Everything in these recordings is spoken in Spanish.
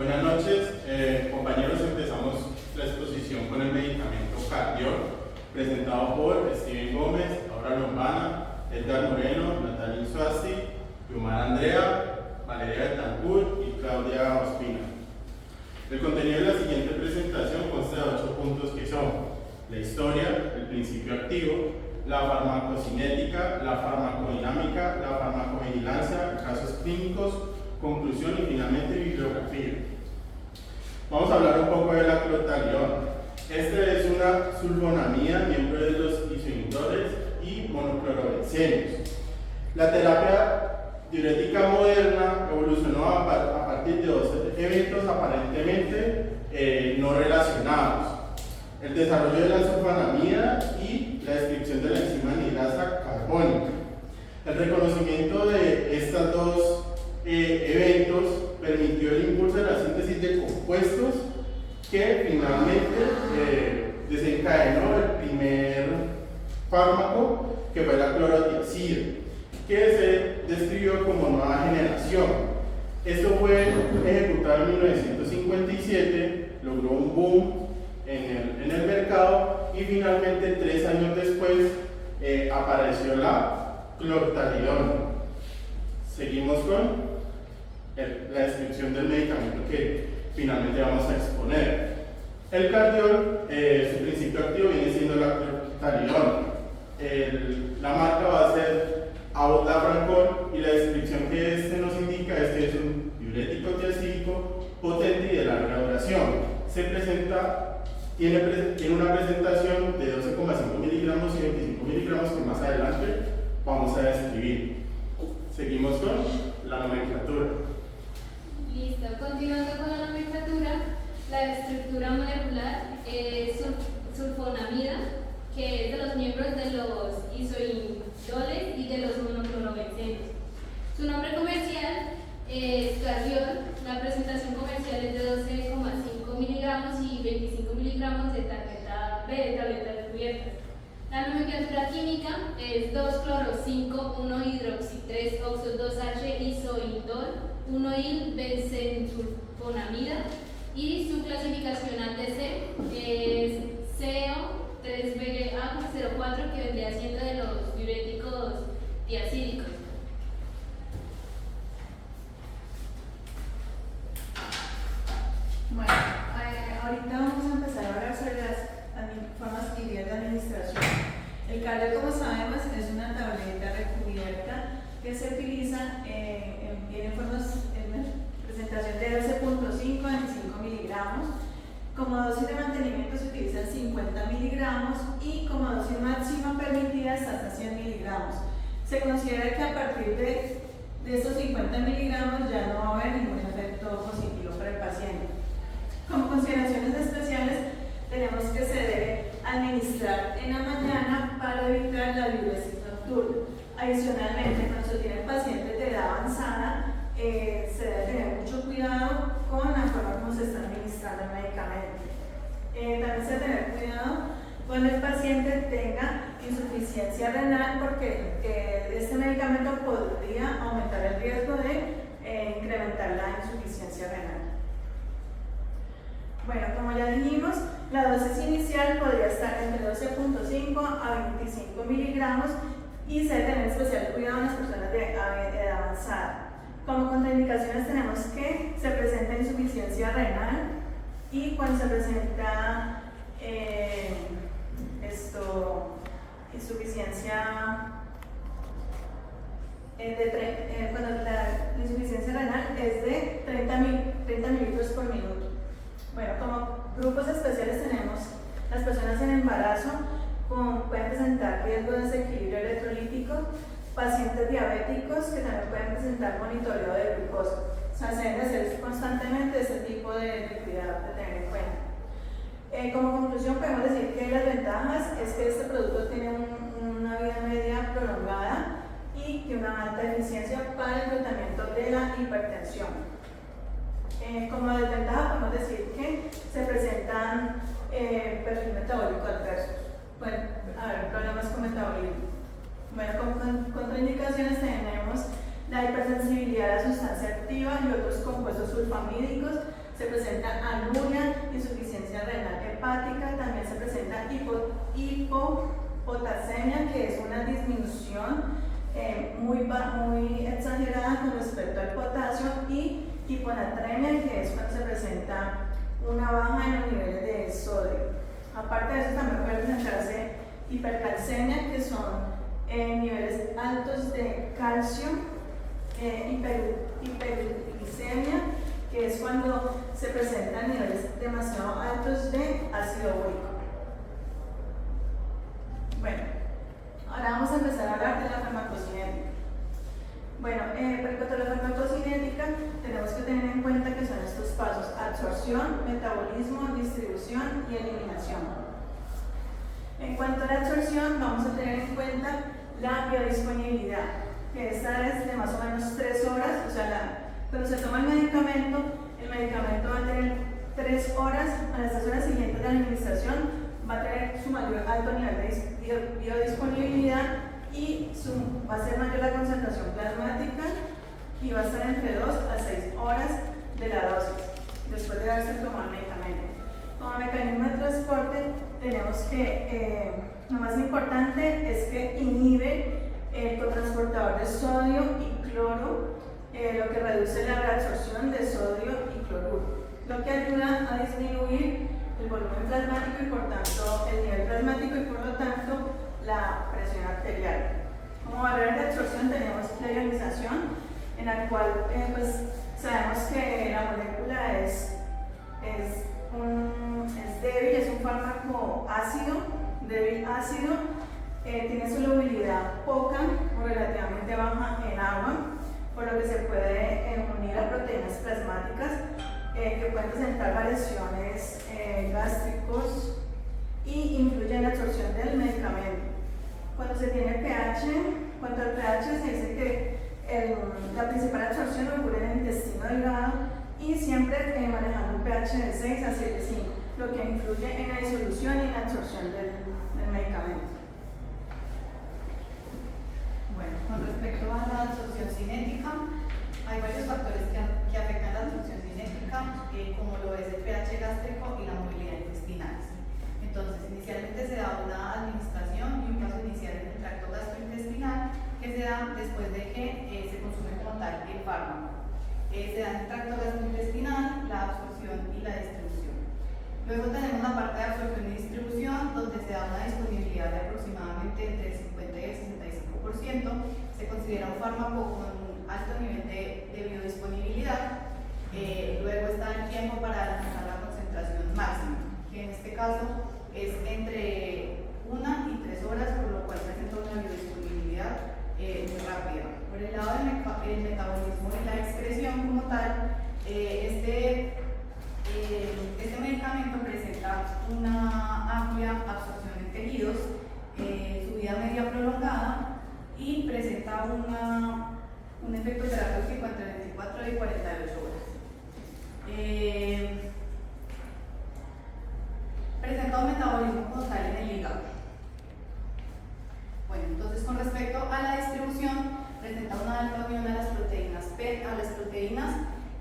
Buenas noches, compañeros. Empezamos la exposición con el medicamento Cardiol, presentado por Steven Gómez, Aura Lombana, Edgar Moreno, Natalie Suasti, Yumar Andrea, Valeria Betancourt y Claudia Ospina. El contenido de la siguiente presentación consta de 8 puntos que son la historia, el principio activo, la farmacocinética, la farmacodinámica, la farmacovigilancia, casos clínicos, conclusión y finalmente bibliografía. Vamos a hablar un poco de la clotalión. Este es una sulfonamida, miembro de los isoindores y monoclorobencenos. La terapia diurética moderna evolucionó a partir de dos eventos aparentemente no relacionados: el desarrollo de la sulfonamida y la descripción de la enzima anhidasa carbónica. El reconocimiento de estos dos eventos permitió el impulso de la síntesis de compuestos que finalmente desencadenó el primer fármaco, que fue la clorotiazida, que se describió como nueva generación. Esto fue ejecutado en 1957, logró un boom en el mercado y finalmente 3 años después apareció la clortalidona. Seguimos con la descripción del medicamento que finalmente vamos a exponer. El cardiol, su principio activo viene siendo la clortalidona. La marca va a ser Abotafrancol y la descripción que este nos indica es que es un diurético tiazídico potente y de larga duración. Tiene una presentación de 12,5 miligramos y 25 miligramos que más adelante vamos a describir. Seguimos con la nomenclatura. Listo, continuando con la nomenclatura, la estructura molecular es sulfonamida, que es de los miembros de los isoindoles y de los monoclorobencenos. Su nombre comercial es Cardiol. La presentación comercial es de 12,5 miligramos y 25 miligramos de tarjeta B de tabletas descubiertas. La nomenclatura química es 2-cloro-5-1-hidroxi-3-oxo-2-H isoindol 1-il-benzensulfonamida, y su clasificación ATC es CO3BA04, que vendría siendo de los diuréticos tiazídicos. Bueno, ahorita vamos a empezar a hablar sobre las formas y vías de administración. El cardiol, como sabemos, es una tableta recubierta que se utiliza en presentación de 12,5 a 25 miligramos. Como dosis de mantenimiento se utilizan 50 miligramos y como dosis máxima permitida hasta 100 miligramos. Se considera que a partir de estos 50 miligramos ya no va a haber ningún efecto positivo para el paciente. Como consideraciones especiales, tenemos que se debe administrar en la mañana para evitar la diuresis nocturna. Adicionalmente, cuando se tienen pacientes de edad avanzada, se debe tener mucho cuidado con la forma como se está administrando el medicamento. También se debe tener cuidado cuando el paciente tenga insuficiencia renal, porque este medicamento podría aumentar el riesgo de incrementar la insuficiencia renal. Bueno, como ya dijimos, la dosis inicial podría estar entre 12,5 a 25 miligramos y se debe tener especial cuidado en las personas de edad avanzada. Como contraindicaciones tenemos que se presenta insuficiencia renal y cuando se presenta insuficiencia cuando la insuficiencia renal es de 30 mililitros por minuto. Bueno, como grupos especiales tenemos las personas en embarazo, pueden presentar riesgo de desequilibrio electrolítico, pacientes diabéticos que también pueden presentar monitoreo de glucosa. O sea, se deben hacer constantemente ese tipo de cuidado de tener en cuenta. Como conclusión podemos decir que las ventajas es que este producto tiene una vida media prolongada y que una alta eficiencia para el tratamiento de la hipertensión. Como desventaja podemos decir que se presentan perfil metabólico adversos. Pueden haber problemas con metabolismo. Bueno, como contraindicaciones tenemos la hipersensibilidad a la sustancia activa y otros compuestos sulfamídicos, se presenta anuria, insuficiencia renal hepática, también se presenta hipopotasemia, que es una disminución muy exagerada con respecto al potasio, y hiponatremia, que es cuando se presenta una baja en los niveles de sodio. Aparte de eso, también puede presentarse hipercalcemia, que son niveles altos de calcio, hiperglicemia, que es cuando se presentan niveles demasiado altos de ácido úrico. Bueno, ahora vamos a empezar a hablar de la farmacocinética. Bueno, respecto a la farmacocinética, tenemos que tener en cuenta que son estos pasos: absorción, metabolismo, distribución y eliminación. En cuanto a la absorción, vamos a tener en cuenta la biodisponibilidad, que esta es de más o menos 3 horas, o sea, cuando se toma el medicamento va a tener 3 horas, a las 3 horas siguientes de la administración va a tener su mayor alto nivel de biodisponibilidad y va a ser mayor la concentración plasmática, y va a estar entre 2 a 6 horas de la dosis después de haberse tomado el medicamento. Como mecanismo de transporte tenemos que lo más importante es que inhibe el cotransportador de sodio y cloro, lo que reduce la reabsorción de sodio y cloruro, lo que ayuda a disminuir el volumen plasmático y por tanto el nivel plasmático y por lo tanto la presión arterial. Como barrera de absorción tenemos la ionización, en la cual pues sabemos que la molécula es débil, es un fármaco ácido, débil ácido, tiene solubilidad poca o relativamente baja en agua, por lo que se puede unir a proteínas plasmáticas que pueden presentar variaciones gástricos y influye en la absorción del medicamento. Cuando se tiene pH, cuanto al pH, se dice que la principal absorción ocurre en el intestino delgado y siempre manejando un pH de 6 a 7,5, lo que influye en la disolución y en la absorción del medicamento. Bueno, con respecto a la absorción cinética, hay varios factores que afectan la absorción cinética, como lo es el pH gástrico y la movilidad intestinal. Entonces, inicialmente se da una administración y un paso inicial en el tracto gastrointestinal que se da después de que se consume como tal el fármaco. Se da en el tracto gastrointestinal la absorción y la distribución. Luego tenemos la parte de absorción y distribución, donde se da una disponibilidad de aproximadamente entre el 50 y el 65%. Se considera un fármaco con un alto nivel de biodisponibilidad. Luego está el tiempo para alcanzar la concentración máxima, que en este caso es entre 1 y 3 horas, por lo cual presenta una biodisponibilidad muy rápida. Por el lado del metabolismo y la excreción como tal, este medicamento presenta una amplia absorción en tejidos, su vida media prolongada, y presenta un efecto terapéutico entre 24 y 48 horas. Presenta un metabolismo como tal en el hígado. Bueno, entonces con respecto a la distribución, presenta una alta unión a las proteínas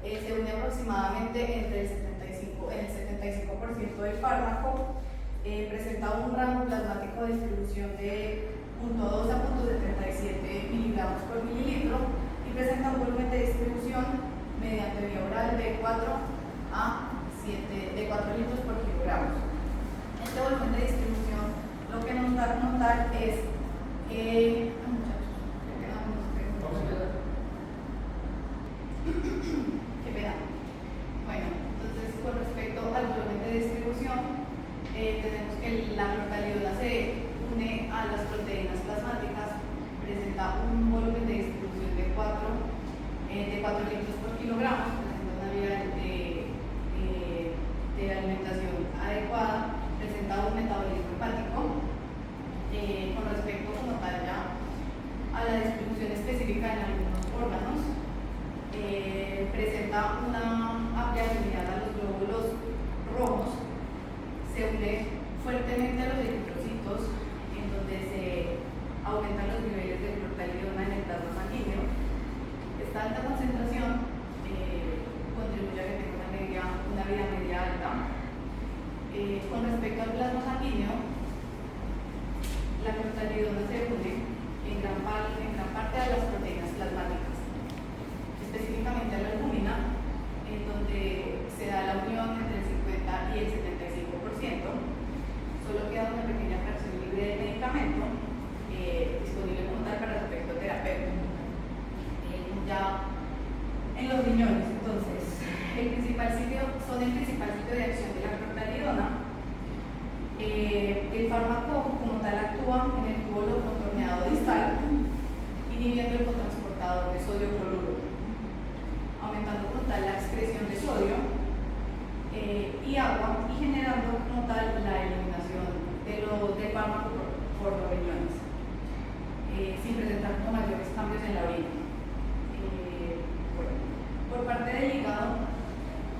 se une aproximadamente entre el 75% del fármaco, presenta un rango plasmático de distribución de 0.2 a 0.77 miligramos por mililitro y presenta un volumen de distribución mediante vía oral de 4 litros por kilogramo. Este volumen de distribución lo que nos da como tal es qué pena. Bueno, entonces con respecto al volumen de distribución, tenemos que la clortalidona se une a las proteínas plasmáticas, presenta un volumen de distribución de 4 litros por kilogramo, presenta una vía de alimentación adecuada, presenta un metabolismo hepático. Con respecto como tal ya Con respecto al plasma sanguíneo, la clortalidona se une en gran parte a las proteínas plasmáticas, específicamente a la albúmina, en donde se da la unión entre el 50 y el 75%. Solo queda una pequeña fracción libre de medicamento disponible como tal para el efecto terapéutico. Ya en los riñones, entonces, son el principal sitio de acción de la clortalidona. El fármaco como tal actúa en el túbulo contorneado distal, inhibiendo el cotransportador de sodio cloruro, aumentando como tal la excreción de sodio y agua y generando como tal la eliminación del fármaco por los riñones, sin presentar como mayores cambios en la orina. Por parte del hígado,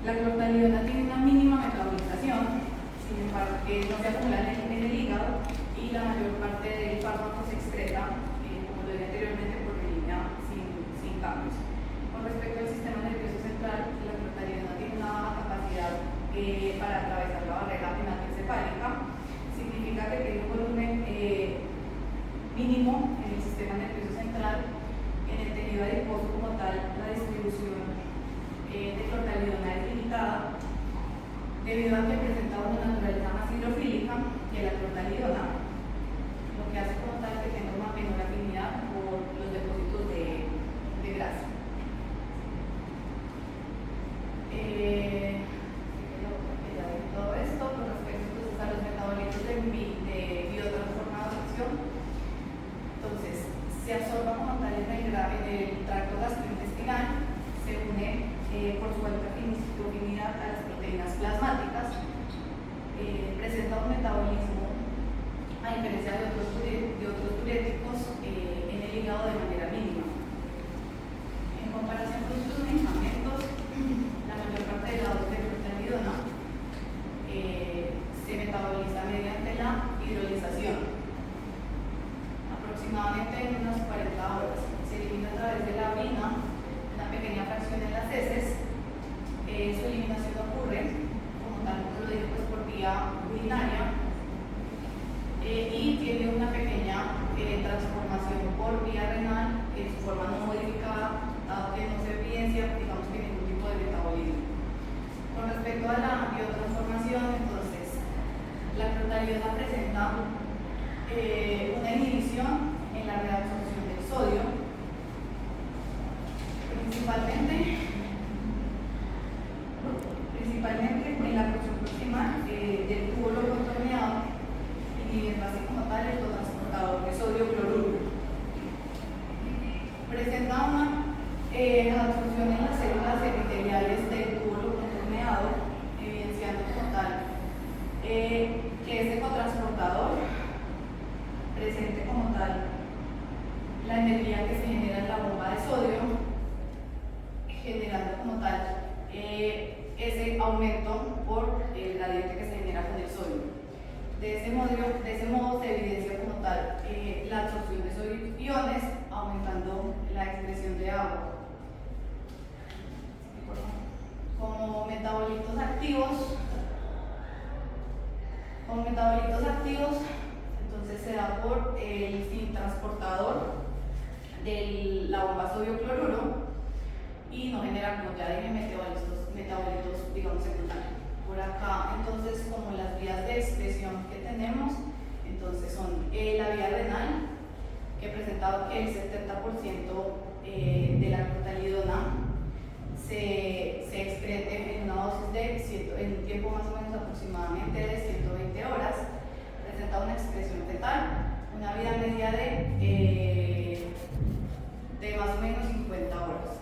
la clortalidona tiene una mínima metabolización, sin embargo, no se acumula en el hígado y la mayor parte del fármaco se excreta, como lo dije anteriormente, por línea sin cambios. Con respecto al sistema nervioso central, la clortalidona tiene una baja capacidad para atravesar la barrera hematoencefálica. Significa que tiene un volumen mínimo en el sistema nervioso central. En el tejido adiposo como tal, la distribución de clortalidona es limitada debido a que presenta una naturaleza más hidrofílica que la clortalidona, lo que hace como tal que tenga una menor afinidad por los depósitos de grasa. Todo esto con respecto entonces a los metabolitos de biotransformación, entonces se absorba como tal en el tracto gastrointestinal, se une por su alta afinidad a las proteínas plasmáticas, presenta un metabolismo, a diferencia de otros diuréticos, en el hígado de manera mínima. En comparación con otros medicamentos, la mayor parte de la dosis de clortalidona se metaboliza mediante la hidrolización, aproximadamente en unas 40 horas. Se elimina a través de la orina, una pequeña fracción en las heces. Su eliminación ocurre, como tal como lo dije, pues, por vía urinaria, y tiene una pequeña transformación por vía renal en su forma no modificada, dado que no se evidencia, digamos, que ningún tipo de metabolismo. Con respecto a la biotransformación, entonces, la clortalidona presenta una inhibición en la reabsorción del sodio, principalmente en la porción proximal del túbulo contorneado, inhibiendo así como tal el cotransportador de sodio cloruro. Presenta una absorción en las células epiteliales del túbulo contorneado, evidenciando como tal que este cotransportador presente como tal la energía que se genera en la bomba de sodio, generando como tal ese aumento por el gradiente que se genera con el sodio. De ese modo se evidencia como tal la absorción de sodio iones, aumentando la excreción de agua. Como metabolitos activos, entonces se da por el fin transportador de la bomba sodio cloruro y no genera, como ya dije, metabolitos, digamos, secundarios. Por acá, entonces, como las vías de expresión que tenemos, entonces son la vía renal, que he presentado que el 70% de la clortalidona se excrete en una dosis en un tiempo más o menos aproximadamente de 120 horas, presenta una expresión fetal, una vida media de más o menos 50 horas.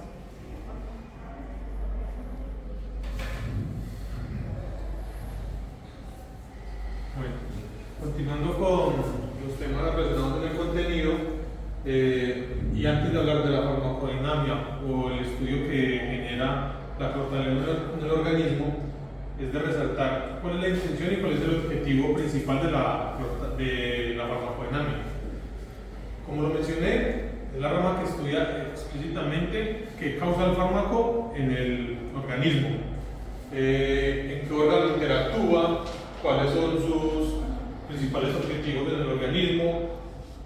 Bueno, continuando con los temas relacionados con el contenido, y antes de hablar de la farmacodinamia o el estudio que genera la clortalidona en el organismo, es de resaltar cuál es la intención y cuál es el objetivo principal de la farmacodinamia. Como lo mencioné, es la rama que estudia explícitamente qué causa el fármaco en el organismo, en qué órgano interactúa, cuáles son sus principales objetivos en el organismo,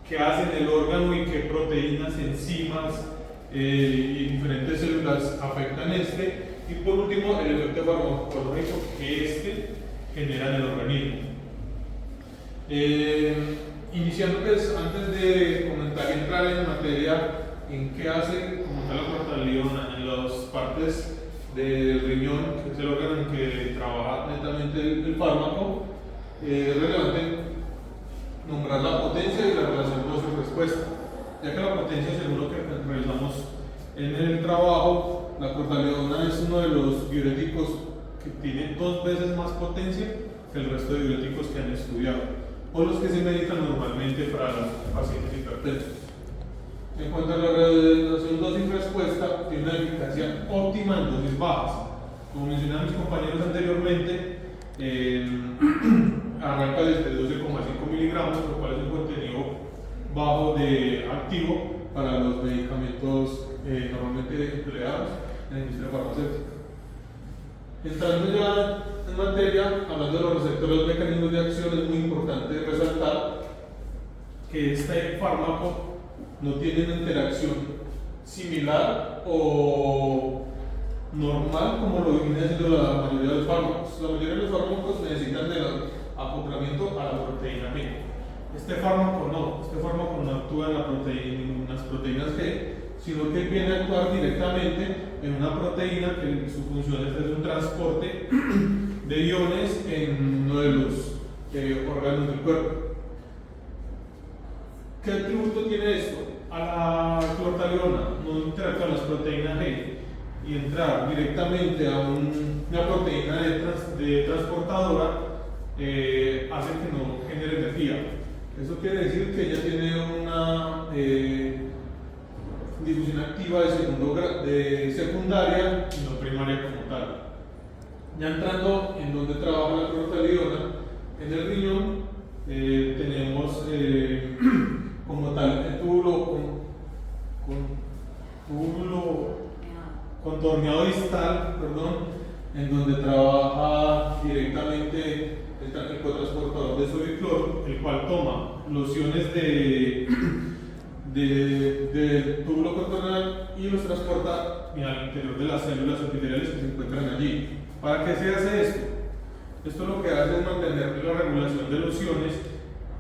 qué hacen el órgano y qué proteínas, enzimas y diferentes células afectan y por último el efecto farmacológico que genera en el organismo. Iniciando pues, antes de comentar y entrar en materia en qué hace como tal la protaliona en las partes del riñón, que es el órgano en que trabaja netamente el fármaco, es relevante nombrar la potencia y la relación dosis-respuesta, ya que la potencia, según lo que realizamos en el trabajo, la protaliona es uno de los diuréticos que tiene 2 veces más potencia que el resto de diuréticos que han estudiado, o los que se medican normalmente para los pacientes hipertensos. En cuanto a la relación dosis-respuesta, tiene una eficacia óptima en dosis bajas. Como mencionaban mis compañeros anteriormente, arranca desde 12,5 miligramos, lo cual es un contenido bajo de activo para los medicamentos normalmente empleados en la industria farmacéutica. Entrando ya en materia, hablando de los receptores, los mecanismos de acción, es muy importante resaltar que este fármaco no tiene una interacción similar o normal como lo viene haciendo la mayoría de los fármacos. La mayoría de los fármacos necesitan del acoplamiento a la proteína G. Este fármaco no actúa en las proteínas G, sino que viene a actuar directamente en una proteína que su función es hacer un transporte de iones en uno de los órganos del cuerpo. ¿Qué atributo tiene esto? A la clortaliona no interactúa con las proteínas G y entrar directamente a una proteína de transportadora hace que no genere energía. Eso quiere decir que ella tiene una difusión activa de secundaria y no primaria como tal. Ya entrando en donde trabaja la clortaliona, en el riñón tenemos como tal el túbulo contorneado distal, en donde trabaja directamente el cotransportador de sodio y cloro, el cual toma los iones del túbulo contorneal y los transporta al interior de las células epiteliales que se encuentran allí. ¿Para qué se hace esto? Esto lo que hace es mantener la regulación de los iones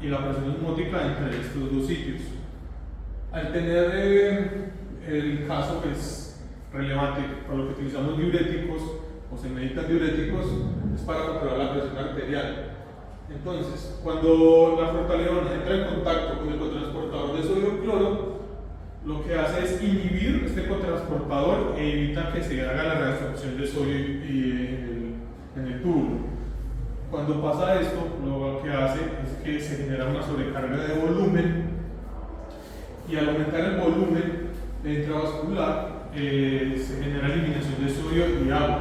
y la presión osmótica entre estos dos sitios. Al tener el caso relevante para lo que utilizamos diuréticos o se medican diuréticos es para controlar la presión arterial. Entonces, cuando la protaliona entra en contacto con el cotransportador de sodio y cloro, lo que hace es inhibir este cotransportador e evita que se haga la reabsorción de sodio en el túbulo. Cuando pasa esto, lo que hace es que se genera una sobrecarga de volumen y al aumentar el volumen intravascular se genera eliminación de sodio y agua.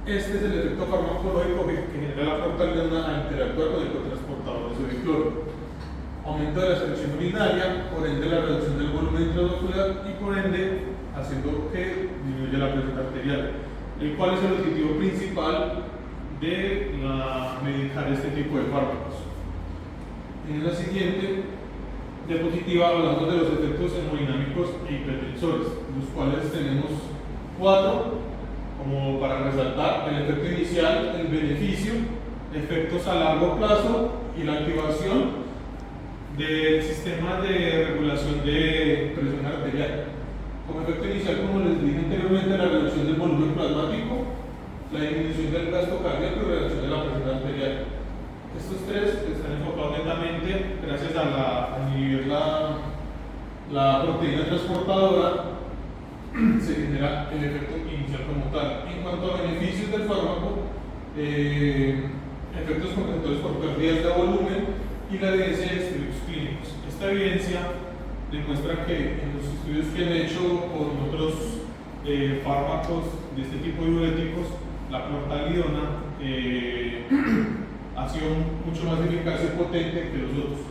Este es el efecto farmacológico que genera la protaliona al interactuar con el cotransportador de sodio y cloro. Aumento de la secreción urinaria, por ende la reducción del volumen intravascular y por ende haciendo que disminuya la presión arterial, el cual es el objetivo principal de medicar este tipo de fármacos. En la siguiente diapositiva hablamos de los efectos hemodinámicos e hipertensores, los cuales tenemos 4 como para resaltar: el efecto inicial, el beneficio, efectos a largo plazo y la activación del sistema de regulación de presión arterial. Como efecto inicial, como les dije anteriormente, la reducción del volumen plasmático, la disminución del gasto cardíaco y reducción de la presión arterial. Estos 3 están enfocados netamente gracias a inhibir la proteína transportadora, se genera el efecto inicial como tal. En cuanto a beneficios del fármaco, efectos compensatorios por pérdidas de volumen y la evidencia de estudios clínicos. Esta evidencia demuestra que en los estudios que han hecho con otros fármacos de este tipo de diuréticos, la clortaliona ha sido mucho más eficaz y potente que los otros,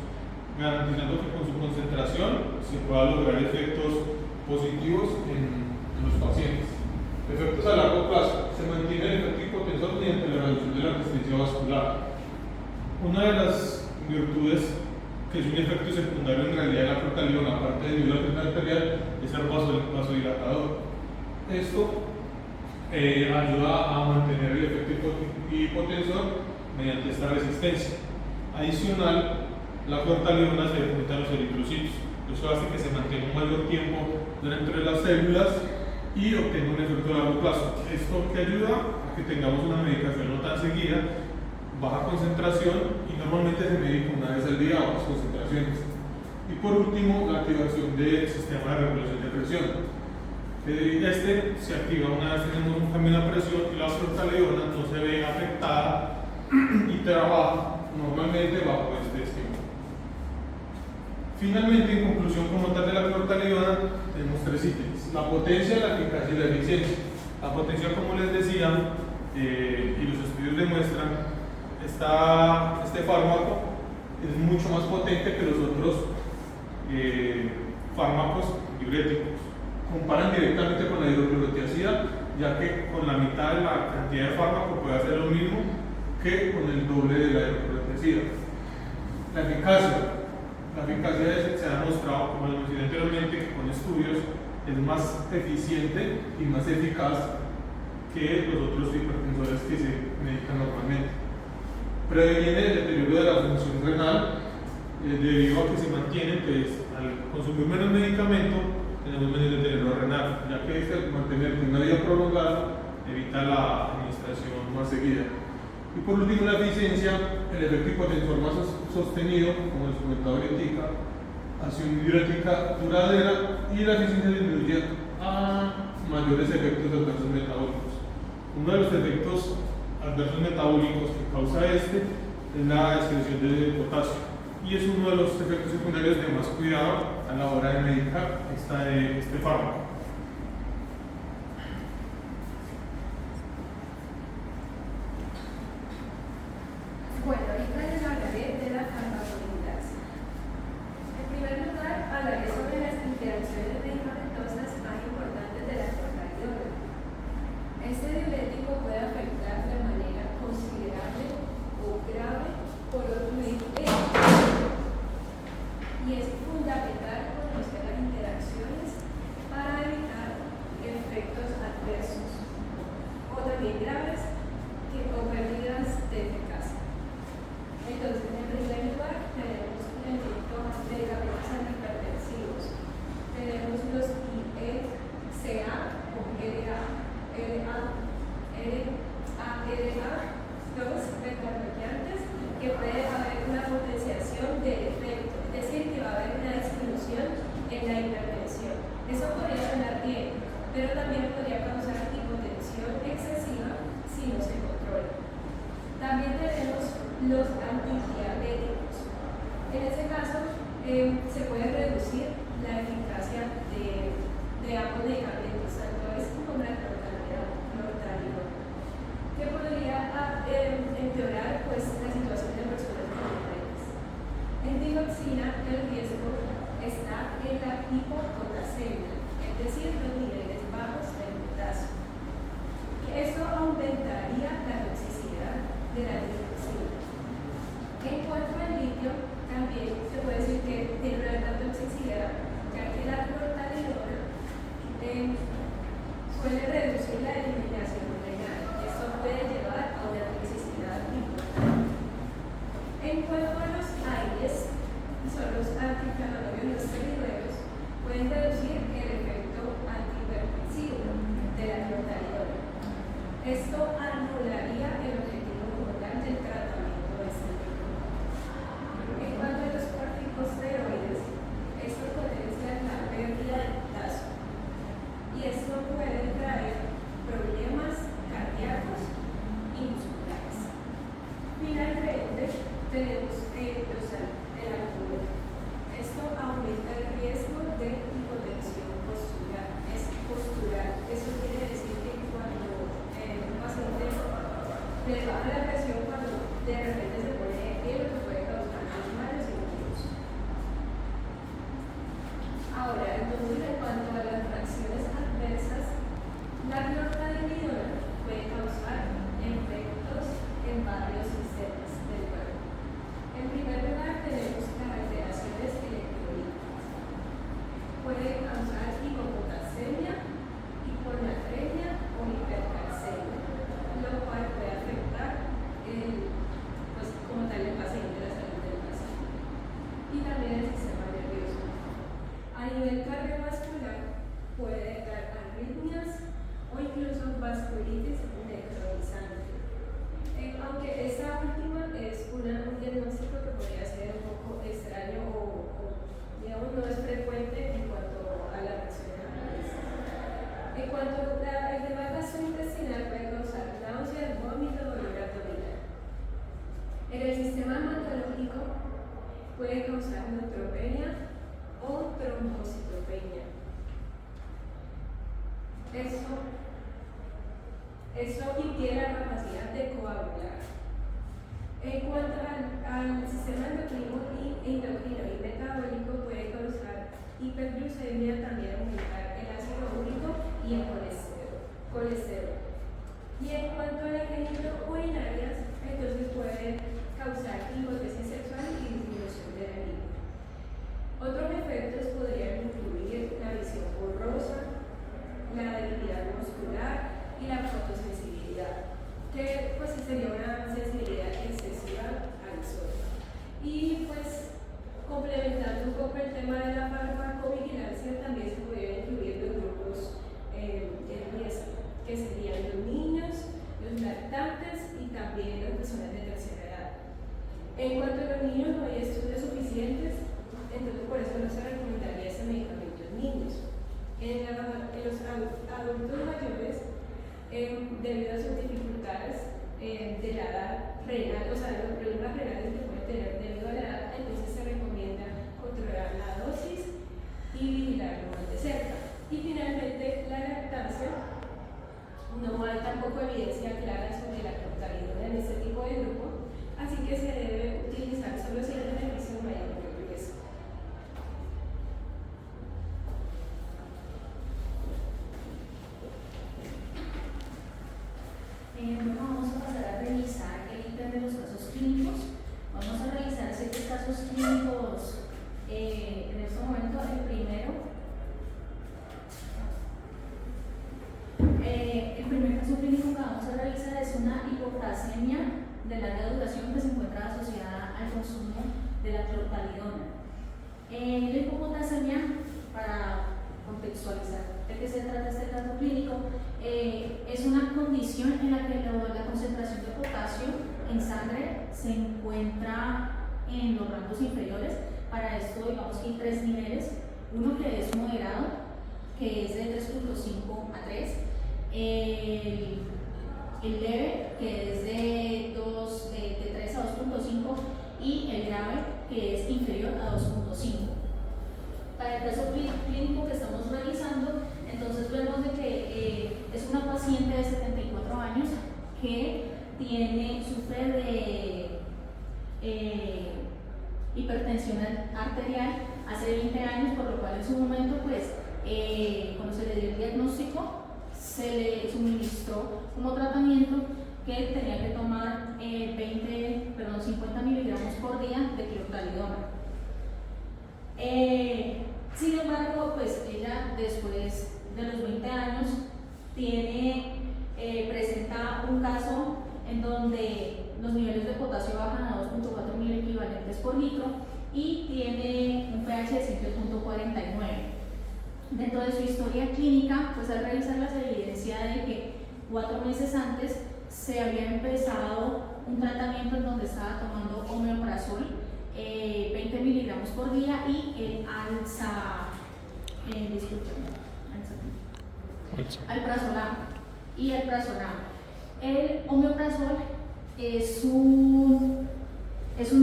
garantizando que con su concentración se pueda lograr efectos positivos en los pacientes. Efectos a largo plazo: se mantiene el efecto hipotensor mediante la reducción de la resistencia vascular. Una de las virtudes que es un efecto secundario en realidad de la clortalidona, aparte de ayuda arterial, es el vasodilatador. Esto ayuda a mantener el efecto hipotensor mediante esta resistencia. Adicional, la clortalidona se deposita en los eritrocitos. Eso hace que se mantenga un mayor tiempo dentro de las células y obtenga un efecto a largo plazo. Esto que ayuda a que tengamos una medicación no tan seguida, baja concentración, y normalmente se medica una vez al día a bajas concentraciones. Y por último, la activación del sistema de regulación de presión. Este se activa una vez tenemos un cambio en la presión y la clortalidona no se ve afectada y trabaja normalmente bajo este estímulo. Finalmente, en conclusión como tal de la clortalidona, tenemos tres ítems: la potencia, la eficacia y la eficiencia. La potencia, como les decía, y los estudios demuestran, este fármaco es mucho más potente que los otros fármacos diuréticos. Comparan directamente con la hidroclorotiazida, ya que con la mitad de la cantidad de fármaco puede hacer lo mismo que con el doble de la hidroclorotiazida. La eficacia se ha demostrado, como les mencioné anteriormente, que con estudios es más eficiente y más eficaz que los otros hipertensores que se medican normalmente. Previene el deterioro de la función renal debido a que se mantiene, pues, al consumir menos medicamento tenemos menos deterioro renal, ya que al mantener una vida prolongada evita la administración más seguida. Y por último, la eficiencia, el efecto hipotensor más sostenido, como les comentaba ahorita, acción diurética duradera, y la eficiencia disminuye a mayores efectos adversos metabólicos. Uno de los efectos adversos metabólicos que causa es la excreción de potasio, y es uno de los efectos secundarios de más cuidado a la hora de medicar este fármaco. Bueno, ahorita les hablaré de la farmacovigilancia. En primer lugar, hablaré sobre las interacciones medicamentosas más importantes de la clortalidona. Este diurético puede afectar de manera considerable o grave por otros medicamentos, y es fundamental conocer las interacciones para evitar efectos adversos o también graves o pérdidas de eficacia. Entonces, en primer lugar, tenemos medicamentos antihipertensivos. Tenemos los IECA o LA, los beta-bloqueantes, que puede haber una potenciación del efecto, es decir, que va a haber una disminución en la hipertensión. Eso podría sonar bien, pero también podría causar hipotensión excesiva si no se controla. También tenemos los antidiabéticos. En este caso, se puede reducir la eficacia de ambos medicamentos, tanto este como la clortalidona, que podría empeorar, pues, la situación de personas con diabetes. En digoxina, el riesgo está en la hipopotasemia, es decir, los niveles bajos del potasio. Esto aumentaría la toxicidad de la digoxina. En cuanto al litio, también se puede decir que tiene una alta toxicidad, ya que la clortalidona suele reducir la eliminación renal. Esto puede llevar a una toxicidad importante. En cuanto a los AINES, son los antiinflamatorios y los esteroideos, pueden reducir el efecto antihipertensivo de la clortalidona. Esto anularía el objetivo como del tratamiento de este enfermedad. En cuanto a los corticosteroides, estos potencian la pérdida de potasio, y esto puede traer problemas cardíacos y musculares. Finalmente, tenemos el alcohol. Esto aumenta el riesgo de hipotensión postural. Es postural. Eso quiere decir que cuando un paciente le baja la presión, cuando de repente se pone de pie, lo que puede causar desmayos y motivos. Ahora, entonces, en cuanto a las reacciones adversas, la clortalidona puede causar efectos en varios sistemas del cuerpo. causar neutropenia o trombocitopenia. Eso impide la capacidad de coagular. En cuanto al sistema endocrino y metabólico, puede causar hiperglucemia, también aumentar el ácido úrico y el colesterol. Y en cuanto a las urinarias, entonces puede causar impotencia sexual y disminución de la libido. Otros efectos podrían incluir la visión borrosa, la debilidad muscular y la fotosensibilidad, que pues sería una sensibilidad excesiva al sol. Y pues complementando un poco el tema de la farmacovigilancia, también se podrían incluir los grupos de riesgo, que serían los niños, los lactantes y también las personas de tercera edad. En cuanto a los niños, no hay estudios suficientes, entonces por eso no se recomendaría ese medicamento en niños. En los adultos mayores, debido a sus dificultades de la edad renal, o sea, los problemas renales que pueden tener debido a la edad, entonces se recomienda controlar la dosis y vigilarlo más de cerca. Y finalmente, la lactancia, no hay tampoco evidencia clara sobre la clortalidona en este tipo de grupo, así que se debe utilizar solo si hay beneficio mayor que el riesgo. Bueno, vamos a pasar a revisar el ítem de los casos clínicos. Vamos a revisar 7 casos clínicos en este momento. El primer caso clínico que vamos a realizar es una hipocalemia de larga duración que se encuentra asociada al consumo de la clortalidona. La hipopotasemia, para contextualizar de qué se trata este caso clínico, es una condición en la que la concentración de potasio en sangre se encuentra en los rangos inferiores. Para esto, digamos que hay 3 niveles: uno que es moderado, que es de 3.5 a 3, el leve, que es de 3 a 2.5, y el grave, que es inferior a 2.5. Para el caso clínico que estamos realizando, entonces vemos de que es una paciente de 74 años que sufre de hipertensión arterial hace 20 años, por lo cual en su momento, pues, cuando se le dio el diagnóstico, se le suministró como tratamiento que tenía que tomar 50 miligramos por día de clortalidona. Sin embargo, pues ella después de los 20 años presenta un caso en donde los niveles de potasio bajan a 2.4 mil equivalentes por litro y tiene un pH de 7.49. Dentro de su historia clínica, pues al revisar la evidencia de que 4 meses antes se había empezado un tratamiento en donde estaba tomando omeprazol, 20 miligramos por día, y el alprazolam. El omeprazol es un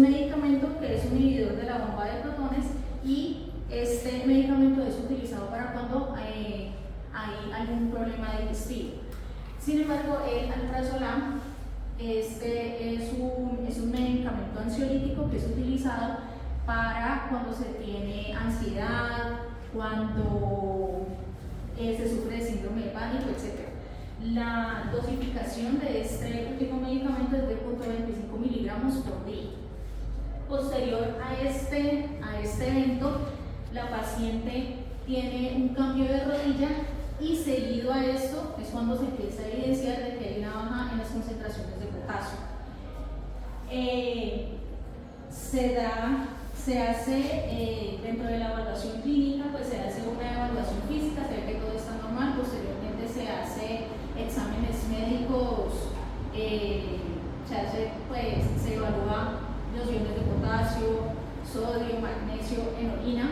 medicamento que es un inhibidor de la bomba de protones, y este medicamento es utilizado para cuando hay algún problema digestivo. Sin embargo, el alprazolam es un medicamento ansiolítico que es utilizado para cuando se tiene ansiedad, cuando se sufre de síndrome de pánico, etc. La dosificación de este último medicamento es de 0.25 miligramos por día. Posterior a este evento, la paciente tiene un cambio de rodilla, y seguido a esto es cuando se empieza a evidenciar de que hay una baja en las concentraciones de potasio. Se hace dentro de la evaluación clínica, pues se hace una evaluación física, se ve que todo está normal. Posteriormente se hace exámenes médicos, se evalúa los iones de potasio, sodio, magnesio en orina,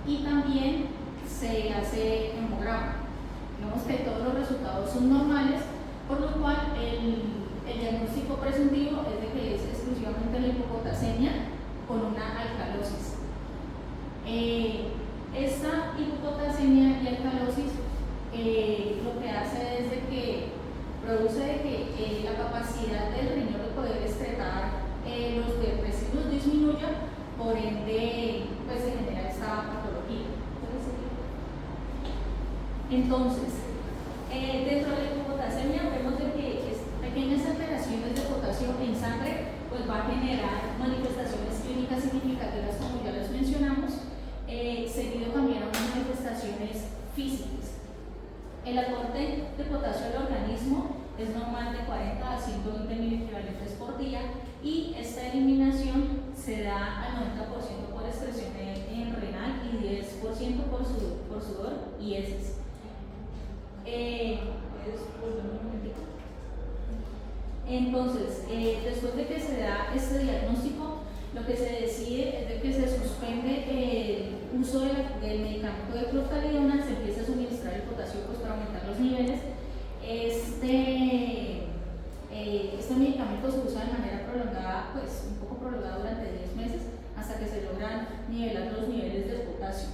y también se hace hemograma. Digamos que todos los resultados son normales, por lo cual el diagnóstico presuntivo es de que es exclusivamente la hipopotasemia con una de que la capacidad del riñón de poder excretar los residuos disminuya, por ende pues se genera esta patología. Entonces, dentro de la hipopotasemia vemos de que pequeñas alteraciones de potasio en sangre pues va a generar manifestaciones clínicas significativas, como ya las mencionamos, seguido también a unas manifestaciones físicas. El aporte de potasio al organismo es normal de 40 a 120 miliequivalentes por día, y esta eliminación se da al 90% por excreción en renal y 10% por sudor y heces. ¿Puedes volver un momentito? Entonces, después de que se da este diagnóstico, lo que se decide es de que se suspende el uso del medicamento de clortalidona, se empieza a suministrar el potasio pues, para aumentar los niveles. Este medicamento se usa de manera prolongada, pues un poco prolongada durante 10 meses, hasta que se logran nivelar los niveles de potasio.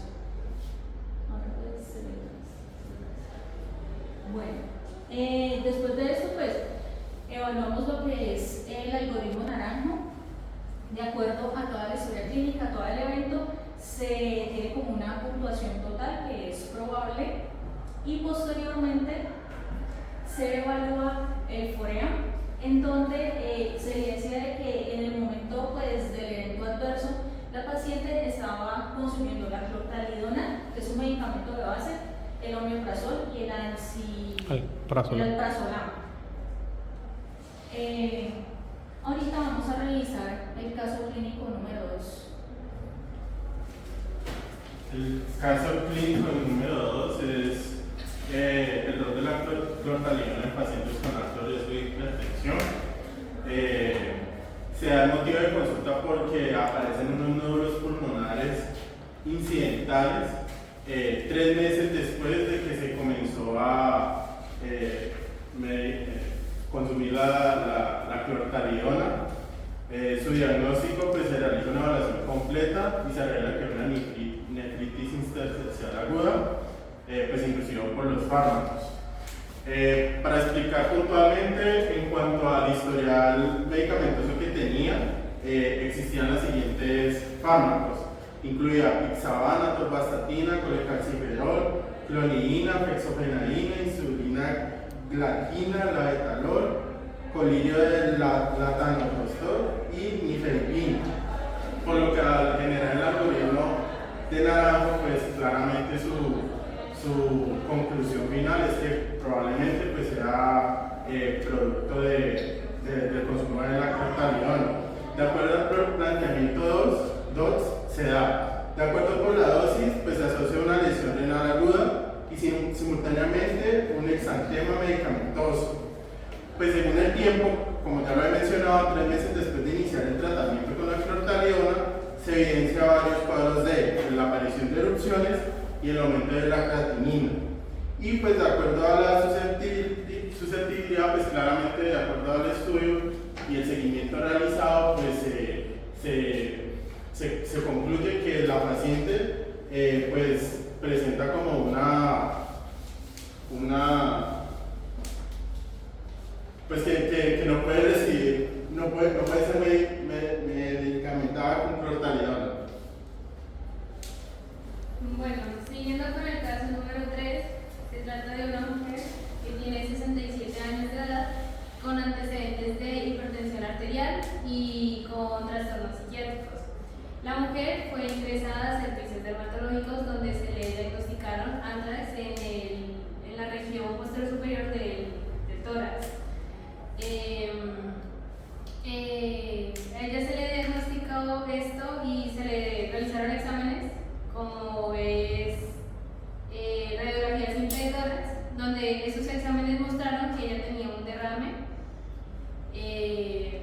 Ahora puedes seguir. Bueno, después de esto, pues evaluamos lo que es el algoritmo naranjo. De acuerdo a toda la historia clínica, a todo el evento, se tiene como una puntuación total que es probable, y posteriormente se evalúa el FOREA, en donde se evidencia de que en el momento pues, del evento adverso la paciente estaba consumiendo la clortalidona, que es un medicamento de base, el omeprazol y el alprazolam. Ahorita vamos a revisar el caso clínico número 2. El caso clínico número 2 es el rol de la clortalidona en pacientes con alto riesgo de hipertensión. Se da el motivo de consulta porque aparecen unos nódulos pulmonares incidentales 3 meses después de que se comenzó a consumir la clortalidona. Su diagnóstico pues, se realiza una evaluación completa y se revela que es una nefritis intersticial aguda, pues inclusive por los fármacos. Para explicar puntualmente, en cuanto al historial medicamentoso que tenía, existían los siguientes fármacos. Incluía pixabana, atorvastatina, colecalciferol, clonidina, fexofenadina, insulina glargina, labetalol, colirio de latanoprostol y nifedipina. Por lo que al generar el algoritmo de naranjo, pues claramente su conclusión final es que probablemente pues, sea producto del consumo de la clortalidona. De acuerdo al planteamiento 2, se da, de acuerdo con la dosis, pues se asocia una lesión renal aguda y simultáneamente un exantema medicamentoso. Pues según el tiempo, como ya lo he mencionado, 3 meses después de iniciar el tratamiento con la clortalidona, se evidencia varios cuadros de la aparición de erupciones y el aumento de la creatinina. Y pues de acuerdo a la susceptibilidad, pues claramente de acuerdo al estudio y el seguimiento realizado, pues se concluye que la paciente pues presenta como pues que no puede recibir, no puede ser medicamentada con clortalidona. Bueno, siguiendo con el caso número 3, se trata de una mujer que tiene 67 años de edad, con antecedentes de hipertensión arterial y con trastornos psiquiátricos. La mujer fue ingresada a servicios dermatológicos donde se le diagnosticaron antrax en la región posterior superior del tórax. A ella se le diagnosticó esto y se le realizaron exámenes como es radiografía simple de tórax, donde esos exámenes mostraron que ella tenía un derrame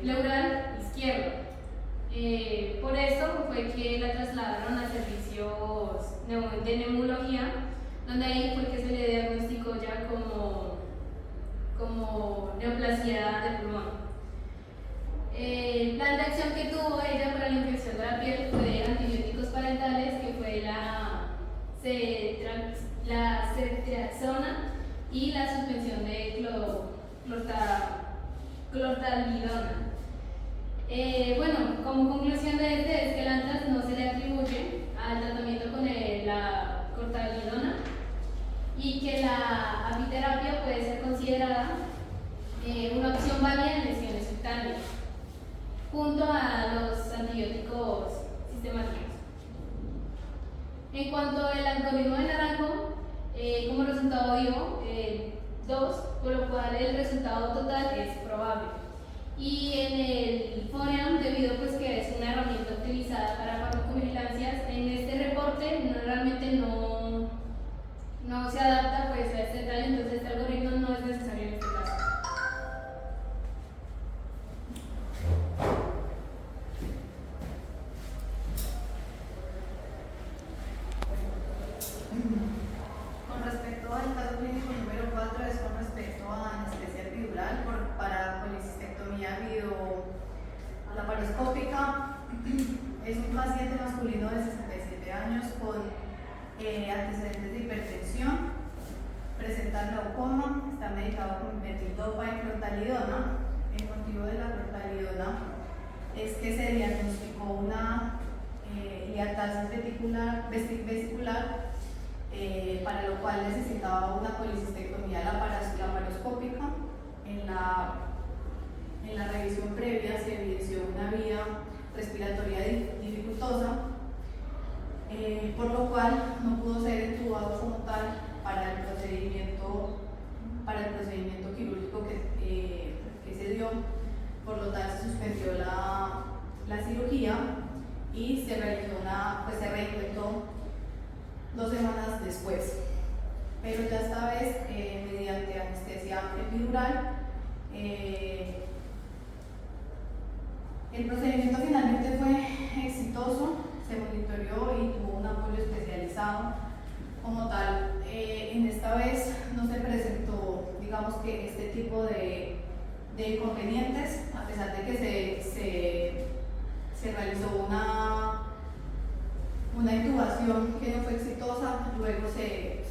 pleural izquierdo. Por esto fue que la trasladaron a servicios de neumología, donde ahí fue que se le diagnosticó ya como neoplasia de pulmón. El plan de acción que tuvo ella para la infección de la piel fue antibióticos parentales, que fue la ceftriaxona y la suspensión de clortalidona. Bueno, como conclusión de este es que el ANTAS no se le atribuye al tratamiento con la clortalidona y que la apiterapia puede ser considerada una opción válida en lesiones cutáneas, junto a los antibióticos sistemáticos. En cuanto al algoritmo de Naranjo, como resultado dio 2, por lo cual el resultado total es probable. Y en el FOREAM, debido pues que es una herramienta utilizada para farmacovigilancias, en este reporte realmente no se adapta pues a este detalle, entonces este algoritmo no es necesario en este caso. Con respecto al caso clínico número 4, es con respecto a anestesia epidural para policistectomía laparoscópica. Es un paciente masculino de 67 años con antecedentes de hipertensión, presenta glaucoma, está medicado con metildopa y clortalidona. El motivo de la clortalidona es que se diagnosticó una liatasis vesicular, para lo cual necesitaba una policistectomía laparoscópica. En la revisión previa se evidenció una vía respiratoria dificultosa, por lo cual no pudo ser entubado como tal para el procedimiento quirúrgico que se dio. Por lo tanto, se suspendió la cirugía y se reinfectó 2 semanas después, pero ya esta vez mediante anestesia epidural. El procedimiento finalmente fue exitoso, se monitoreó y tuvo un apoyo especializado. Como tal, en esta vez no se presentó, digamos que este tipo de inconvenientes, a pesar de que se realizó una intubación que no fue exitosa. Luego se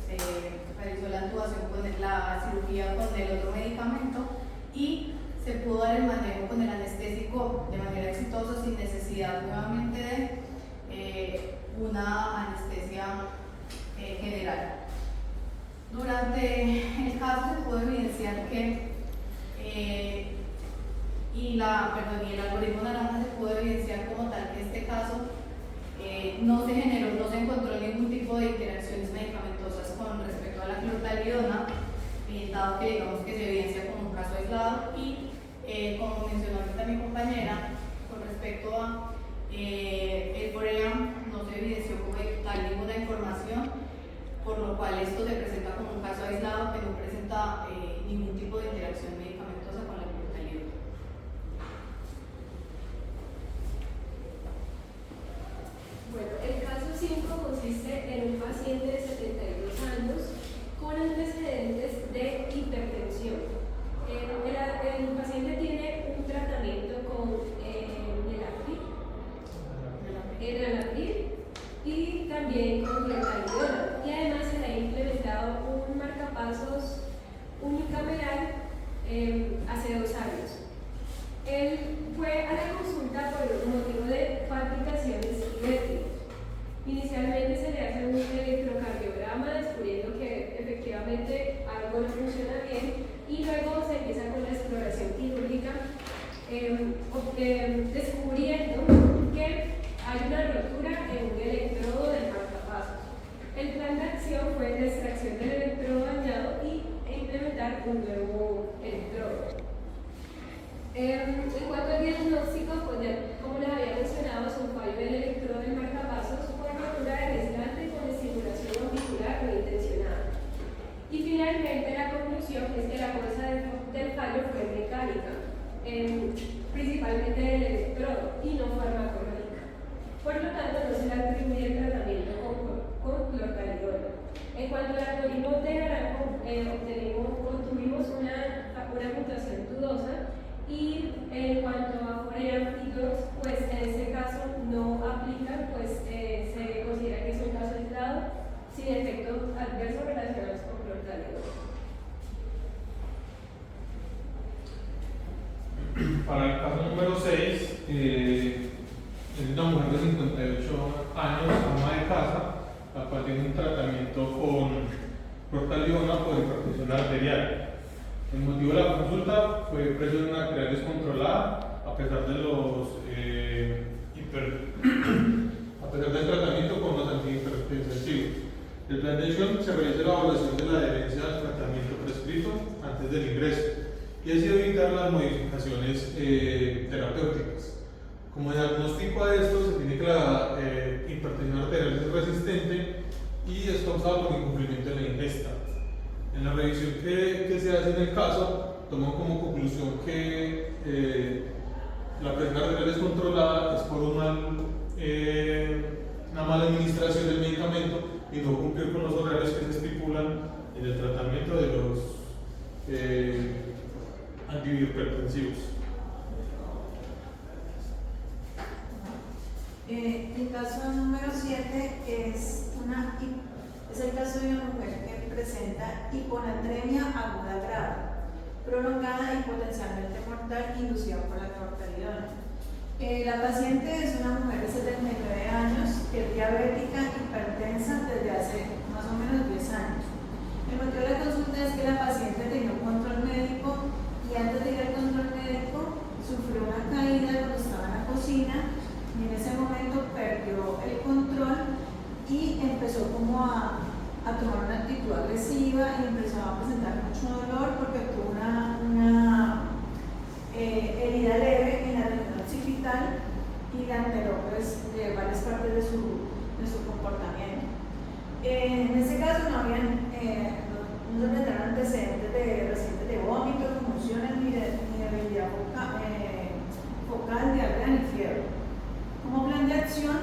realizó la intubación con la cirugía con el otro medicamento y se pudo dar el manejo con el anestésico de manera exitosa sin necesidad nuevamente de una anestesia general. Durante el caso se pudo evidenciar que el algoritmo naranja se pudo evidenciar como tal que este caso no se encontró ningún tipo de interacciones medicamentosas con respecto a la clortalidona, dado que digamos que se evidencia como un caso aislado y como mencionó ahorita mi compañera, con respecto a el FOREAM no se evidenció como tal ninguna información, por lo cual esto se presenta como un caso aislado que no presenta ningún tipo de interacción medicamentosa con la clortalidona. Bueno, el caso 5 consiste en un paciente de 72 años con antecedentes de hipertensión. El paciente tiene un tratamiento con enalapril y también con clortalidona, y además se le ha implementado un marcapasos unicameral hace 2 años. Él fue a la consulta por motivo de palpitaciones y vértigos. Inicialmente se le hace un electrocardiograma descubriendo que efectivamente algo no funciona bien, y luego se empieza con la exploración quirúrgica, descubriendo que hay una rotura en un electrodo del marcapasos. El plan de acción fue la extracción del electrodo dañado y implementar un nuevo electrodo. En cuanto al diagnóstico, pues como les había mencionado, es un fallo del electrodo del marcapasos por rotura del aislante con estimulación auricular no intencionada. Y finalmente la conclusión es que la causa del fallo fue mecánica, principalmente del electrodo y no farmacológica. Por lo tanto, no se le atribuye el tratamiento con clortalidona. En cuanto al algoritmo de Naranjo, obtuvimos una mutación dudosa, y en cuanto a FOREAM y Para el caso número 6, es una mujer de 58 años, ama de casa, la cual tiene un tratamiento con protalidona por hipertensión arterial. El motivo de la consulta fue presión arterial descontrolada a pesar de a pesar del tratamiento con los antihipertensivos. El plan de acción se realiza la evaluación de la adherencia al tratamiento prescrito antes del ingreso y así evitar las modificaciones terapéuticas. Como diagnóstico a esto se tiene que la hipertensión arterial es resistente y es causada por incumplimiento de la ingesta. En la revisión que se hace en el caso, toman como conclusión que la presión arterial descontrolada es por una mala administración del medicamento y no cumplir con los horarios que se estipulan en el tratamiento de los antihipertensivos. El caso número 7 es el caso de una mujer que presenta hiponatremia aguda grave, prolongada y potencialmente mortal inducida por la clortalidona. La paciente es una mujer de 79 años que es diabética hipertensa desde hace más o menos 10 años. El motivo de la consulta es que la paciente tenía un control médico y antes de ir al control médico sufrió una caída cuando estaba en la cocina y en ese momento perdió el control y empezó como a tomar una actitud agresiva y empezó a presentar mucho dolor porque tuvo una herida leve en la región occipital y la alteró pues, de varias partes de su comportamiento. En ese caso no se presentaron antecedentes recientes de vómito, convulsiones ni de debilidad focal, diarrea ni fiebre. Como plan de acción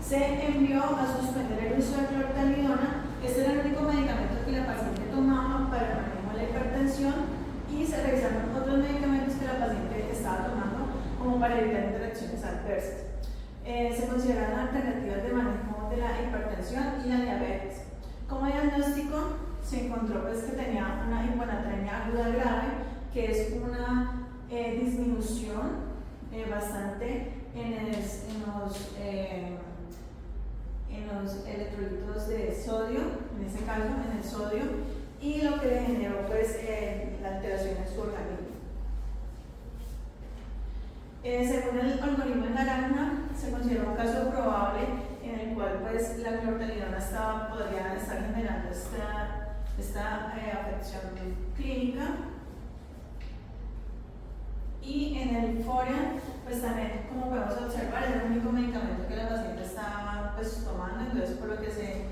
se envió a suspender el uso de clortalidona. Este era el único medicamento que la paciente tomaba para el manejo de la hipertensión y se revisaron otros medicamentos que la paciente estaba tomando como para evitar interacciones adversas. Se consideraron alternativas de manejo de la hipertensión y la diabetes. Como diagnóstico se encontró pues, que tenía una hiponatremia aguda grave, que es una disminución bastante en los electrolitos de sodio, en ese caso en el sodio, y lo que le generó pues, la alteración en su organismo. Según el algoritmo de Naranja, se considera un caso probable en el cual pues, la clortalidona podría estar generando esta afección clínica. Y en el Forian, pues también, como podemos observar, es el único medicamento que la paciente estaba pues, tomando, entonces por lo que se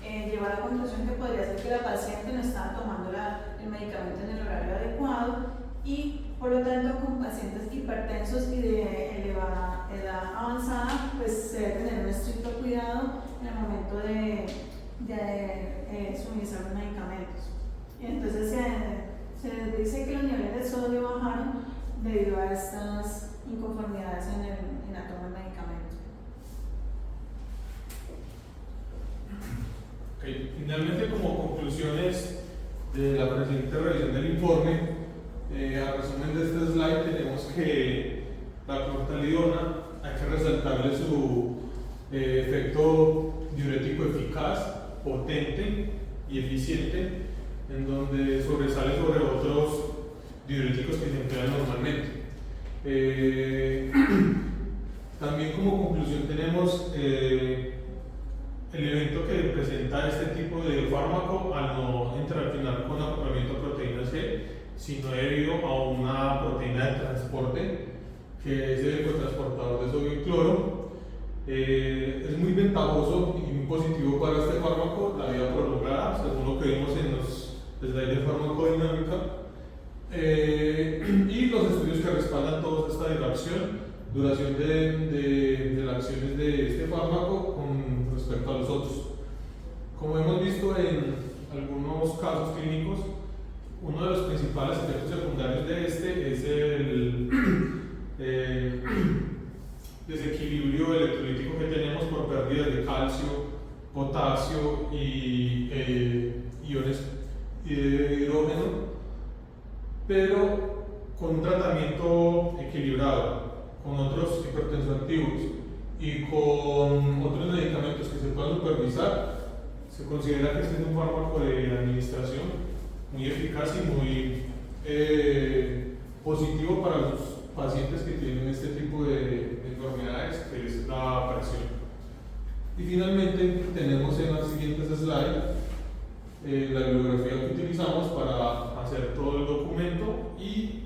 llevó a la conclusión que podría ser que la paciente no estaba tomando el medicamento en el horario adecuado y por lo tanto con pacientes hipertensos y de elevada edad avanzada, pues se debe tener un estricto cuidado en el momento de suministrar los medicamentos. Y entonces se dice que los niveles de sodio bajaron debido a estas inconformidades en la toma del medicamento. Okay. Finalmente, como conclusiones de la presente revisión del informe, a resumen de este slide tenemos que la clortalidona hay que resaltarle su efecto diurético eficaz, potente y eficiente, en donde sobresale sobre otros diuréticos que se emplean normalmente. También como conclusión tenemos el evento que presenta este tipo de fármaco al no interaccionar con acoplamiento a proteína C, sino debido a una proteína de transporte que es el cotransportador de sodio y cloro. Es muy ventajoso y muy positivo para este fármaco la vida prolongada, según lo que vimos en los slides de farmacodinámica. Y los estudios que respaldan toda esta duración de las acciones de este fármaco con respecto a los otros. Como hemos visto en algunos casos clínicos, uno de los principales efectos secundarios de este es el desequilibrio electrolítico que tenemos por pérdidas de calcio, potasio y iones de hidrógeno, pero con un tratamiento tratamiento equilibrado con otros hipertensoactivos y con otros medicamentos que se puedan supervisar, se considera que este es un fármaco de administración muy eficaz y muy positivo para los pacientes que tienen este tipo de enfermedades, que es la presión. Y finalmente tenemos en las siguientes slides la bibliografía que utilizamos para hacer todo el documento y